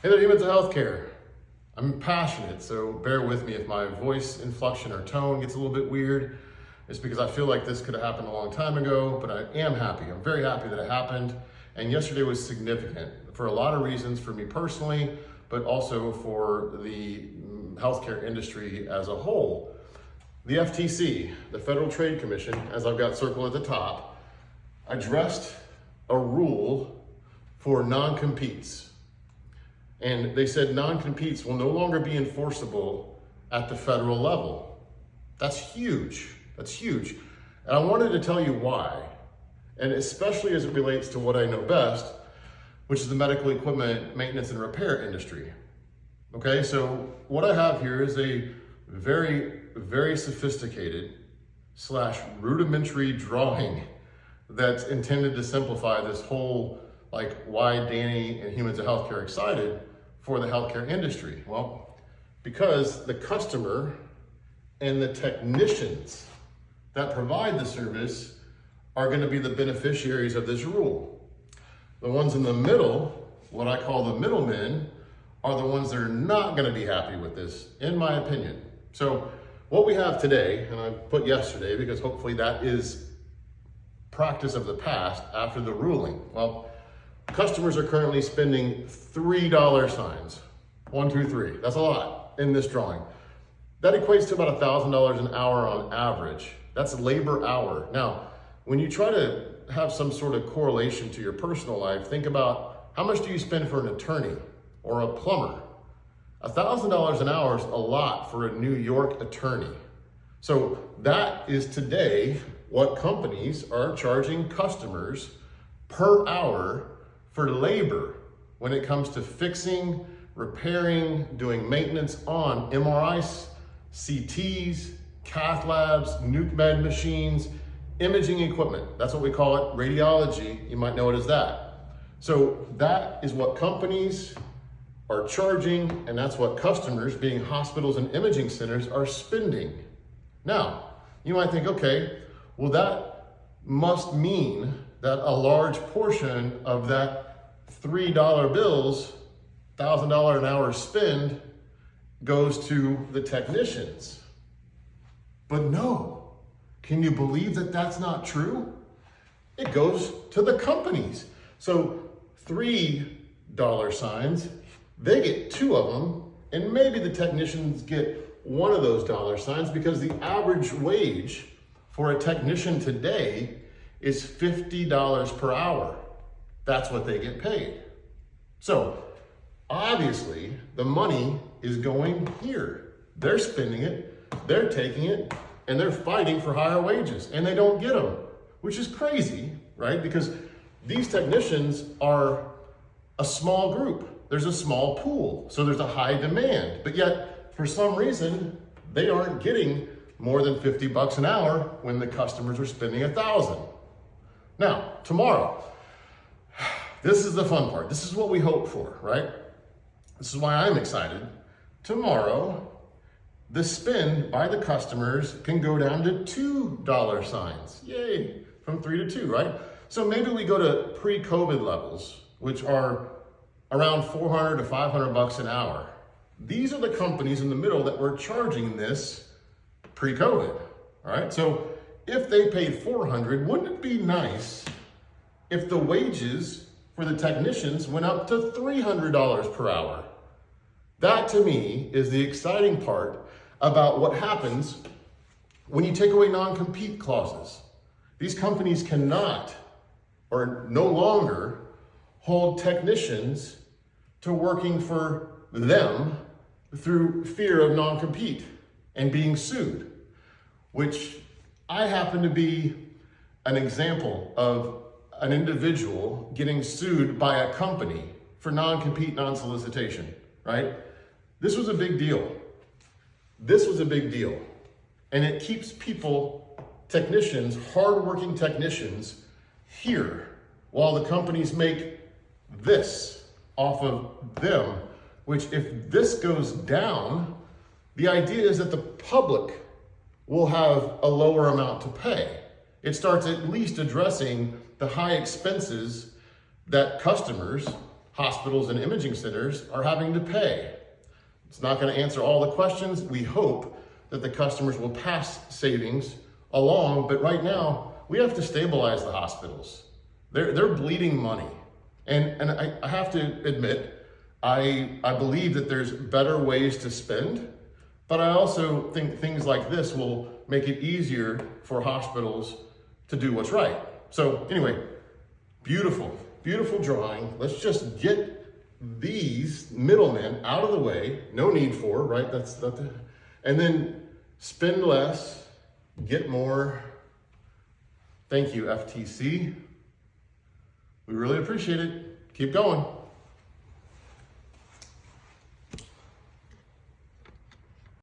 Hey there, humans of healthcare. I'm passionate, so bear with me if my voice inflection or tone gets a little bit weird. It's because I feel like this could have happened a long time ago, but I am happy. I'm very happy that it happened. And yesterday was significant for a lot of reasons for me personally, but also for the healthcare industry as a whole. The FTC, the Federal Trade Commission, as I've got circled at the top, addressed a rule for non-competes. And they said non-competes will no longer be enforceable at the federal level. That's huge. That's huge. And I wanted to tell you why, and especially as it relates to what I know best, which is the medical equipment maintenance and repair industry. Okay, so what I have here is a very, very sophisticated / rudimentary drawing that's intended to simplify this whole, like, why Danny and Humans of Healthcare are excited for the healthcare industry. Well, because the customer and the technicians that provide the service are going to be the beneficiaries of this rule. The ones in the middle, what I call the middlemen, are the ones that are not going to be happy with this, in my opinion. So what we have today, and I put yesterday because hopefully that is practice of the past after the ruling. Well, customers are currently spending $3 signs. 1, 2, 3. That's a lot in this drawing. That equates to about $1,000 an hour on average. That's labor hour. Now, when you try to have some sort of correlation to your personal life, think about how much do you spend for an attorney or a plumber? $1,000 an hour is a lot for a New York attorney. So that is today what companies are charging customers per hour for labor when it comes to fixing, repairing, doing maintenance on MRIs, CTs, cath labs, nuke med machines, imaging equipment. That's what we call it, radiology. You might know it as that. So that is what companies are charging, and that's what customers, being hospitals and imaging centers, are spending. Now, you might think, okay, well, that must mean that a large portion of that $3 bills, $1,000 an hour spend, goes to the technicians. But no, can you believe that that's not true? It goes to the companies. So $3 signs, they get 2 of them, and maybe the technicians get 1 of those dollar signs, because the average wage for a technician today is $50 per hour. That's what they get paid. So obviously the money is going here. They're spending it, they're taking it, and they're fighting for higher wages, and they don't get them, which is crazy, right? Because these technicians are a small group. There's a small pool, so there's a high demand, but yet for some reason they aren't getting more than $50 an hour when the customers are spending $1,000. Now, tomorrow, this is the fun part. This is what we hope for, right? This is why I'm excited. Tomorrow, the spend by the customers can go down to $2 signs. Yay, from 3 to 2, right? So maybe we go to pre-COVID levels, which are around $400 to $500 an hour. These are the companies in the middle that were charging this pre-COVID, all right? So if they paid $400, wouldn't it be nice if the wages for the technicians went up to $300 per hour? That, to me, is the exciting part about what happens when you take away non-compete clauses. These companies cannot, or no longer, hold technicians to working for them through fear of non-compete and being sued, which I happen to be an example of an individual getting sued by a company for non-compete, non-solicitation, right? This was a big deal. This was a big deal. And it keeps people, technicians, hardworking technicians, here while the companies make this off of them, which, if this goes down, the idea is that the public will have a lower amount to pay. It starts at least addressing the high expenses that customers hospitals and imaging centers are having to pay. It's not going to answer all the questions. We hope that the customers will pass savings along, but right now we have to stabilize the hospitals. They're bleeding money. And I have to admit, I believe that there's better ways to spend, but I also think things like this will make it easier for hospitals to do what's right. So anyway, beautiful, beautiful drawing. Let's just get these middlemen out of the way. No need for, right? And then spend less, get more. Thank you, FTC. We really appreciate it. Keep going.